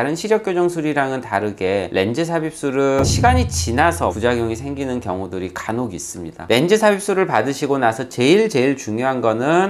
다른 시력 교정술이랑은 다르게 렌즈 삽입술은 시간이 지나서 부작용이 생기는 경우들이 간혹 있습니다. 렌즈 삽입술을 받으시고 나서 제일 중요한 거는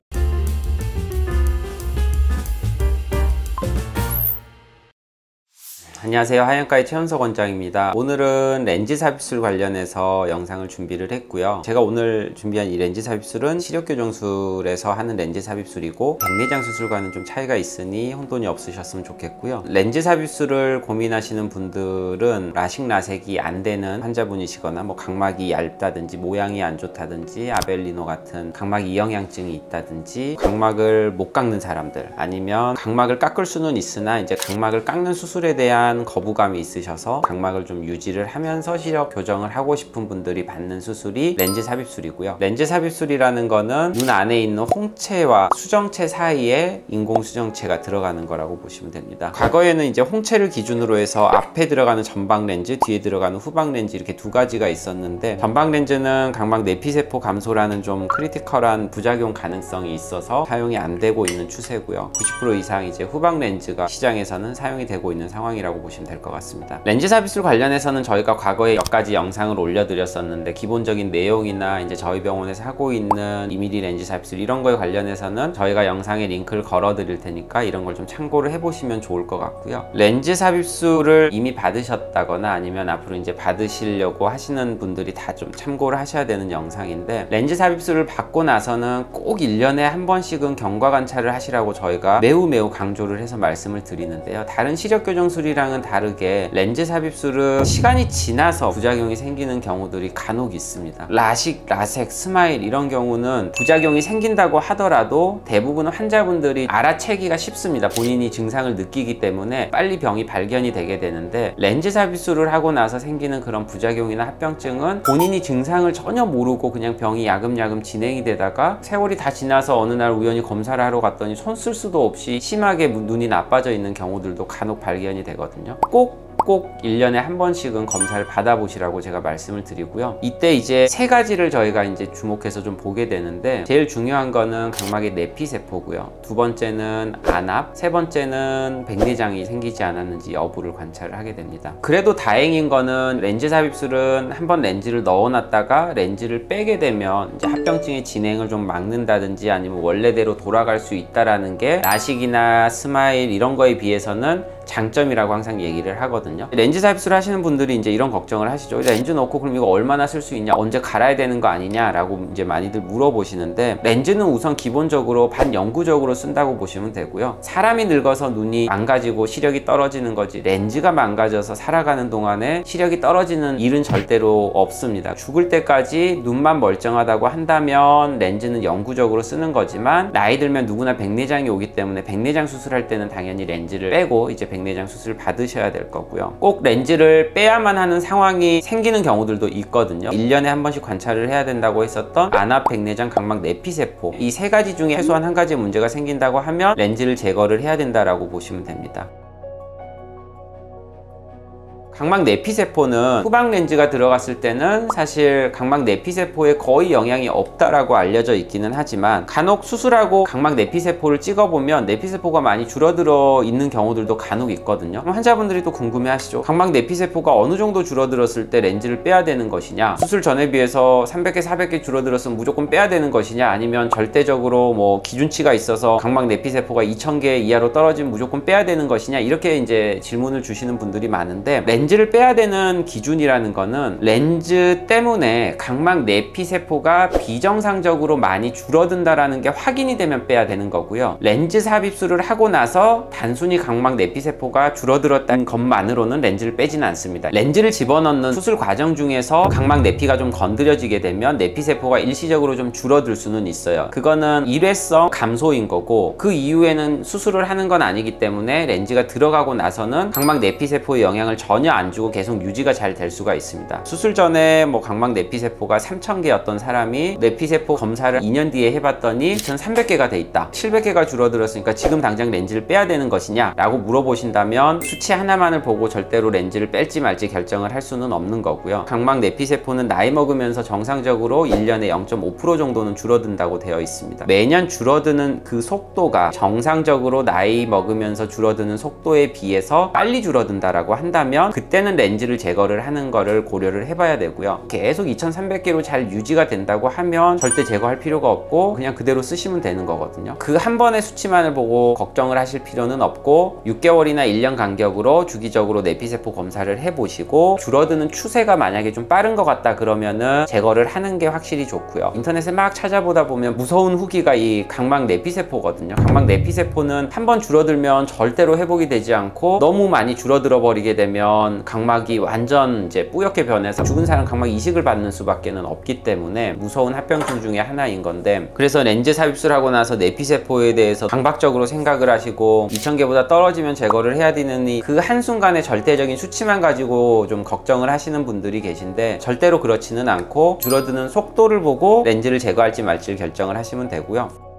안녕하세요, 하얀가의 최현석 원장입니다. 오늘은 렌즈 삽입술 관련해서 영상을 준비를 했고요. 제가 오늘 준비한 이 렌즈 삽입술은 시력교정술에서 하는 렌즈 삽입술이고 백내장 수술과는 좀 차이가 있으니 혼돈이 없으셨으면 좋겠고요. 렌즈 삽입술을 고민하시는 분들은 라식 라섹이 안 되는 환자분이시거나 각막이 얇다든지 모양이 안 좋다든지 아벨리노 같은 각막 이영양증이 있다든지 각막을 못 깎는 사람들, 아니면 각막을 깎을 수는 있으나 이제 각막을 깎는 수술에 대한 거부감이 있으셔서 각막을 좀 유지를 하면서 시력 교정을 하고 싶은 분들이 받는 수술이 렌즈 삽입술이고요. 렌즈 삽입술이라는 거는 눈 안에 있는 홍채와 수정체 사이에 인공 수정체가 들어가는 거라고 보시면 됩니다. 과거에는 이제 홍채를 기준으로 해서 앞에 들어가는 전방 렌즈, 뒤에 들어가는 후방 렌즈, 이렇게 두 가지가 있었는데, 전방 렌즈는 각막 내피세포 감소라는 좀 크리티컬한 부작용 가능성이 있어서 사용이 안 되고 있는 추세고요. 90% 이상 이제 후방 렌즈가 시장에서는 사용이 되고 있는 상황이라고 보시면 될 것 같습니다. 렌즈 삽입술 관련해서는 저희가 과거에 몇 가지 영상을 올려드렸었는데, 기본적인 내용이나 이제 저희 병원에서 하고 있는 2mm 렌즈 삽입술 이런 거에 관련해서는 저희가 영상에 링크를 걸어 드릴 테니까 이런 걸 좀 참고를 해보시면 좋을 것 같고요. 렌즈 삽입술을 이미 받으셨다거나 아니면 앞으로 이제 받으시려고 하시는 분들이 다 좀 참고를 하셔야 되는 영상인데, 렌즈 삽입술을 받고 나서는 꼭 1년에 한 번씩은 경과 관찰을 하시라고 저희가 매우 강조를 해서 말씀을 드리는데요. 다른 시력 교정술이랑은 다르게 렌즈 삽입술은 시간이 지나서 부작용이 생기는 경우들이 간혹 있습니다. 라식, 라섹, 스마일 이런 경우는 부작용이 생긴다고 하더라도 대부분 환자분들이 알아채기가 쉽습니다. 본인이 증상을 느끼기 때문에 빨리 병이 발견이 되게 되는데, 렌즈 삽입술을 하고 나서 생기는 그런 부작용이나 합병증은 본인이 증상을 전혀 모르고 그냥 병이 야금야금 진행이 되다가 세월이 다 지나서 어느 날 우연히 검사를 하러 갔더니 손 쓸 수도 없이 심하게 눈이 나빠져 있는 경우들도 간혹 발견이 되거든요. 꼭 1년에 한 번씩은 검사를 받아보시라고 제가 말씀을 드리고요. 이때 이제 세 가지를 저희가 이제 주목해서 좀 보게 되는데, 제일 중요한 거는 각막의 내피세포고요. 두 번째는 안압, 세 번째는 백내장이 생기지 않았는지 여부를 관찰을 하게 됩니다. 그래도 다행인 거는 렌즈 삽입술은 한번 렌즈를 넣어놨다가 렌즈를 빼게 되면 이제 합병증의 진행을 좀 막는다든지 아니면 원래대로 돌아갈 수 있다라는 게 라식이나 스마일 이런 거에 비해서는 장점이라고 항상 얘기를 하거든요. 렌즈 삽입술 하시는 분들이 이제 이런 걱정을 하시죠. 렌즈 넣고 그럼 이거 얼마나 쓸 수 있냐, 언제 갈아야 되는 거 아니냐 라고 이제 많이들 물어보시는데, 렌즈는 우선 기본적으로 반영구적으로 쓴다고 보시면 되고요. 사람이 늙어서 눈이 망가지고 시력이 떨어지는 거지, 렌즈가 망가져서 살아가는 동안에 시력이 떨어지는 일은 절대로 없습니다. 죽을 때까지 눈만 멀쩡하다고 한다면 렌즈는 영구적으로 쓰는 거지만, 나이 들면 누구나 백내장이 오기 때문에 백내장 수술할 때는 당연히 렌즈를 빼고 이제 백내장 수술을 받으셔야 될 거고요. 꼭 렌즈를 빼야만 하는 상황이 생기는 경우들도 있거든요. 1년에 한 번씩 관찰을 해야 된다고 했었던 안압, 백내장, 각막 내피세포, 이 세 가지 중에 최소한 한 가지 문제가 생긴다고 하면 렌즈를 제거를 해야 된다라고 보시면 됩니다. 각막 내피세포는 후방 렌즈가 들어갔을 때는 사실 각막 내피세포에 거의 영향이 없다라고 알려져 있기는 하지만, 간혹 수술하고 각막 내피세포를 찍어보면 내피세포가 많이 줄어들어 있는 경우들도 간혹 있거든요. 그럼 환자분들이 또 궁금해 하시죠. 각막 내피세포가 어느 정도 줄어들었을 때 렌즈를 빼야 되는 것이냐, 수술 전에 비해서 300개, 400개 줄어들었으면 무조건 빼야 되는 것이냐, 아니면 절대적으로 기준치가 있어서 각막 내피세포가 2000개 이하로 떨어지면 무조건 빼야 되는 것이냐, 이렇게 이제 질문을 주시는 분들이 많은데, 렌즈를 빼야 되는 기준이라는 거는 렌즈 때문에 각막 내피세포가 비정상적으로 많이 줄어든다라는 게 확인이 되면 빼야 되는 거고요. 렌즈 삽입술을 하고 나서 단순히 각막 내피세포가 줄어들었다는 것만으로는 렌즈를 빼지는 않습니다. 렌즈를 집어넣는 수술 과정 중에서 각막 내피가 좀 건드려지게 되면 내피세포가 일시적으로 좀 줄어들 수는 있어요. 그거는 일회성 감소인 거고, 그 이후에는 수술을 하는 건 아니기 때문에 렌즈가 들어가고 나서는 각막 내피세포의 영향을 전혀 안 주고 계속 유지가 잘 될 수가 있습니다. 수술 전에 뭐 각막 내피세포가 3,000개였던 사람이 내피세포 검사를 2년 뒤에 해봤더니 2,300개가 돼 있다. 700개가 줄어들었으니까 지금 당장 렌즈를 빼야 되는 것이냐? 라고 물어보신다면 수치 하나만을 보고 절대로 렌즈를 뺄지 말지 결정을 할 수는 없는 거고요. 각막 내피세포는 나이 먹으면서 정상적으로 1년에 0.5% 정도는 줄어든다고 되어 있습니다. 매년 줄어드는 그 속도가 정상적으로 나이 먹으면서 줄어드는 속도에 비해서 빨리 줄어든다라고 한다면 그때는 렌즈를 제거를 하는 거를 고려를 해봐야 되고요. 계속 2,300개로 잘 유지가 된다고 하면 절대 제거할 필요가 없고 그냥 그대로 쓰시면 되는 거거든요. 그 한 번의 수치만을 보고 걱정을 하실 필요는 없고 6개월이나 1년 간격으로 주기적으로 내피세포 검사를 해보시고 줄어드는 추세가 만약에 좀 빠른 것 같다 그러면은 제거를 하는 게 확실히 좋고요. 인터넷에 막 찾아보다 보면 무서운 후기가 이 각막 내피세포거든요. 각막 내피세포는 한 번 줄어들면 절대로 회복이 되지 않고 너무 많이 줄어들어 버리게 되면 각막이 완전 이제 뿌옇게 변해서 죽은 사람 각막 이식을 받는 수밖에는 없기 때문에 무서운 합병증 중에 하나인 건데, 그래서 렌즈 삽입술 하고 나서 내피세포에 대해서 강박적으로 생각을 하시고 2,000개보다 떨어지면 제거를 해야 되느니 그 한순간에 절대적인 수치만 가지고 좀 걱정을 하시는 분들이 계신데 절대로 그렇지는 않고 줄어드는 속도를 보고 렌즈를 제거할지 말지를 결정을 하시면 되고요.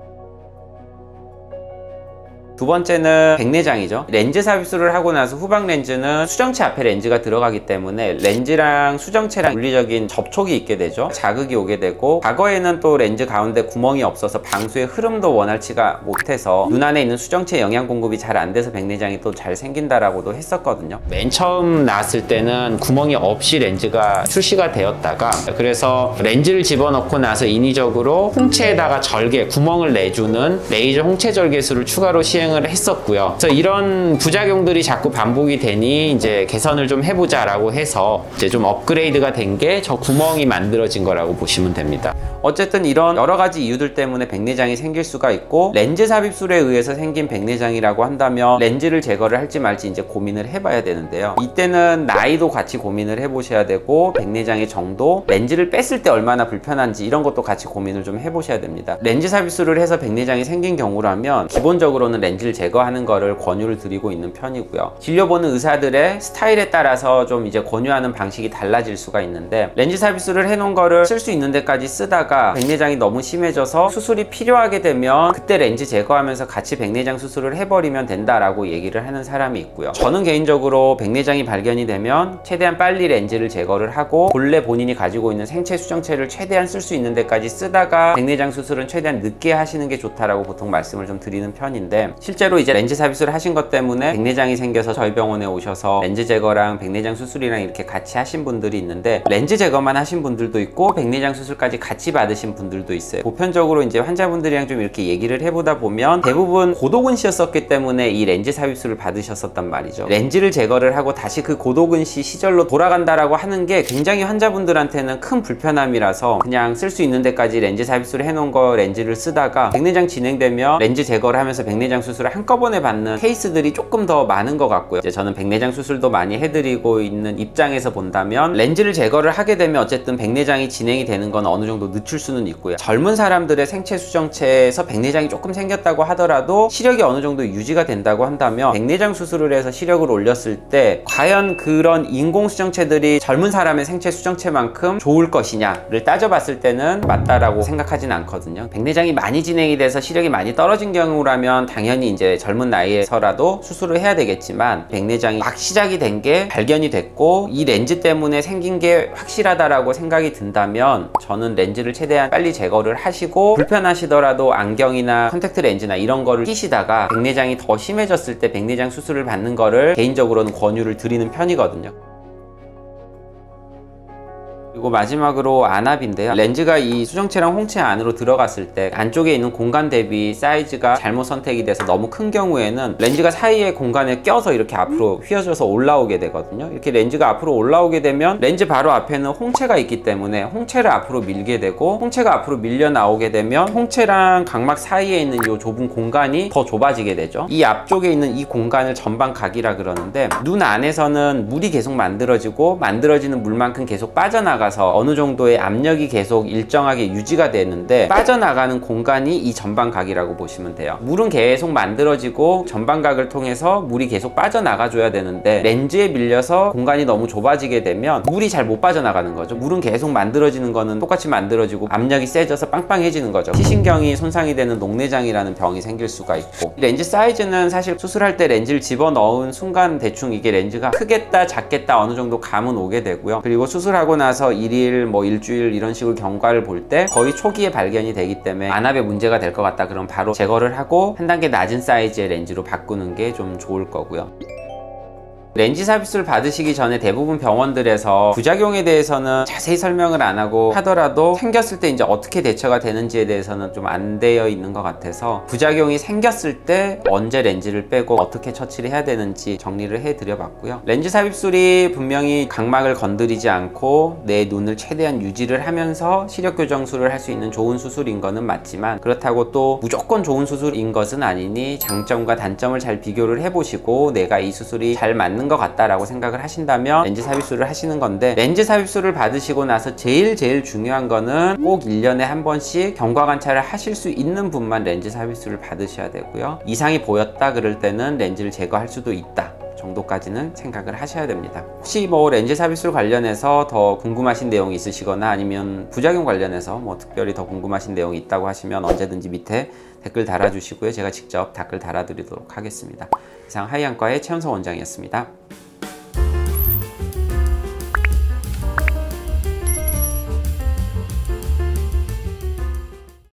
두 번째는 백내장이죠. 렌즈 삽입술을 하고 나서 후방 렌즈는 수정체 앞에 렌즈가 들어가기 때문에 렌즈랑 수정체랑 물리적인 접촉이 있게 되죠. 자극이 오게 되고, 과거에는 또 렌즈 가운데 구멍이 없어서 방수의 흐름도 원활치가 못해서 눈 안에 있는 수정체 영양 공급이 잘 안 돼서 백내장이 또 잘 생긴다라고도 했었거든요. 맨 처음 나왔을 때는 구멍이 없이 렌즈가 출시가 되었다가, 그래서 렌즈를 집어넣고 나서 인위적으로 홍채에다가 절개, 구멍을 내주는 레이저 홍채 절개술을 추가로 시행을 했었고요. 그래서 이런 부작용들이 자꾸 반복이 되니 이제 개선을 좀 해보자라고 해서 이제 좀 업그레이드가 된 게 저 구멍이 만들어진 거라고 보시면 됩니다. 어쨌든 이런 여러 가지 이유들 때문에 백내장이 생길 수가 있고, 렌즈 삽입술에 의해서 생긴 백내장이라고 한다면 렌즈를 제거를 할지 말지 이제 고민을 해봐야 되는데요. 이때는 나이도 같이 고민을 해보셔야 되고, 백내장의 정도, 렌즈를 뺐을 때 얼마나 불편한지 이런 것도 같이 고민을 좀 해보셔야 됩니다. 렌즈 삽입술을 해서 백내장이 생긴 경우라면 기본적으로는 렌즈를 제거하는 거를 권유를 드리고 있는 편이고요. 진료보는 의사들의 스타일에 따라서 좀 이제 권유하는 방식이 달라질 수가 있는데, 렌즈 삽입술을 해놓은 거를 쓸 수 있는 데까지 쓰다가 백내장이 너무 심해져서 수술이 필요하게 되면 그때 렌즈 제거하면서 같이 백내장 수술을 해버리면 된다라고 얘기를 하는 사람이 있고요. 저는 개인적으로 백내장이 발견이 되면 최대한 빨리 렌즈를 제거를 하고 본래 본인이 가지고 있는 생체 수정체를 최대한 쓸 수 있는 데까지 쓰다가 백내장 수술은 최대한 늦게 하시는 게 좋다라고 보통 말씀을 좀 드리는 편인데, 실제로 이제 렌즈 삽입술을 하신 것 때문에 백내장이 생겨서 저희 병원에 오셔서 렌즈 제거랑 백내장 수술이랑 이렇게 같이 하신 분들이 있는데, 렌즈 제거만 하신 분들도 있고 백내장 수술까지 같이 받으신 분들도 있어요. 보편적으로 이제 환자분들이랑 좀 이렇게 얘기를 해보다 보면 대부분 고도근시였었기 때문에 이 렌즈 삽입술을 받으셨었단 말이죠. 렌즈를 제거를 하고 다시 그 고도근시 시절로 돌아간다라고 하는 게 굉장히 환자분들한테는 큰 불편함이라서 그냥 쓸 수 있는 데까지 렌즈 삽입술을 해놓은 거 렌즈를 쓰다가 백내장 진행되면 렌즈 제거를 하면서 백내장 수술을 한꺼번에 받는 케이스들이 조금 더 많은 것 같고요. 이제 저는 백내장 수술도 많이 해드리고 있는 입장에서 본다면 렌즈를 제거를 하게 되면 어쨌든 백내장이 진행이 되는 건 어느 정도 늦출 수는 있고요. 젊은 사람들의 생체 수정체에서 백내장이 조금 생겼다고 하더라도 시력이 어느 정도 유지가 된다고 한다면 백내장 수술을 해서 시력을 올렸을 때 과연 그런 인공 수정체들이 젊은 사람의 생체 수정체만큼 좋을 것이냐를 따져봤을 때는 맞다라고 생각하진 않거든요. 백내장이 많이 진행이 돼서 시력이 많이 떨어진 경우라면 당연히 이제 젊은 나이에서라도 수술을 해야 되겠지만, 백내장이 막 시작이 된 게 발견이 됐고 이 렌즈 때문에 생긴 게 확실하다라고 생각이 든다면 저는 렌즈를 최대한 빨리 제거를 하시고, 불편하시더라도 안경이나 컨택트 렌즈나 이런 거를 끼시다가 백내장이 더 심해졌을 때 백내장 수술을 받는 거를 개인적으로는 권유를 드리는 편이거든요. 그리고 마지막으로 안압인데요. 렌즈가 이 수정체랑 홍채 안으로 들어갔을 때 안쪽에 있는 공간 대비 사이즈가 잘못 선택이 돼서 너무 큰 경우에는 렌즈가 사이에 공간에 껴서 이렇게 앞으로 휘어져서 올라오게 되거든요. 이렇게 렌즈가 앞으로 올라오게 되면 렌즈 바로 앞에는 홍채가 있기 때문에 홍채를 앞으로 밀게 되고, 홍채가 앞으로 밀려 나오게 되면 홍채랑 각막 사이에 있는 이 좁은 공간이 더 좁아지게 되죠. 이 앞쪽에 있는 이 공간을 전방각이라 그러는데, 눈 안에서는 물이 계속 만들어지고 만들어지는 물만큼 계속 빠져나가서 들어가서 어느 정도의 압력이 계속 일정하게 유지가 되는데 빠져나가는 공간이 이 전방각이라고 보시면 돼요. 물은 계속 만들어지고 전방각을 통해서 물이 계속 빠져나가 줘야 되는데 렌즈에 밀려서 공간이 너무 좁아지게 되면 물이 잘 못 빠져나가는 거죠. 물은 계속 만들어지는 거는 똑같이 만들어지고 압력이 세져서 빵빵해지는 거죠. 시신경이 손상이 되는 녹내장이라는 병이 생길 수가 있고, 렌즈 사이즈는 사실 수술할 때 렌즈를 집어넣은 순간 대충 이게 렌즈가 크겠다 작겠다 어느 정도 감은 오게 되고요. 그리고 수술하고 나서 1일 뭐 일주일 이런 식으로 경과를 볼 때 거의 초기에 발견이 되기 때문에 안압에 문제가 될 것 같다 그럼 바로 제거를 하고 한 단계 낮은 사이즈의 렌즈로 바꾸는 게 좀 좋을 거고요. 렌즈 삽입술 받으시기 전에 대부분 병원들에서 부작용에 대해서는 자세히 설명을 안 하고 하더라도 생겼을 때 이제 어떻게 대처가 되는지에 대해서는 좀 안 되어 있는 것 같아서 부작용이 생겼을 때 언제 렌즈를 빼고 어떻게 처치를 해야 되는지 정리를 해 드려 봤고요. 렌즈 삽입술이 분명히 각막을 건드리지 않고 내 눈을 최대한 유지를 하면서 시력 교정술을 할 수 있는 좋은 수술인 거는 맞지만, 그렇다고 또 무조건 좋은 수술인 것은 아니니 장점과 단점을 잘 비교를 해 보시고 내가 이 수술이 잘 맞는 것 같다라고 생각을 하신다면 렌즈 삽입술을 하시는 건데, 렌즈 삽입술을 받으시고 나서 제일 중요한 거는 꼭 1년에 한 번씩 경과 관찰을 하실 수 있는 분만 렌즈 삽입술을 받으셔야 되고요. 이상이 보였다 그럴 때는 렌즈를 제거할 수도 있다 정도까지는 생각을 하셔야 됩니다. 혹시 뭐 렌즈 삽입술 관련해서 더 궁금하신 내용이 있으시거나 아니면 부작용 관련해서 뭐 특별히 더 궁금하신 내용이 있다고 하시면 언제든지 밑에 댓글 달아주시고요. 제가 직접 댓글 달아드리도록 하겠습니다. 이상 하이안과의 최현석 원장이었습니다.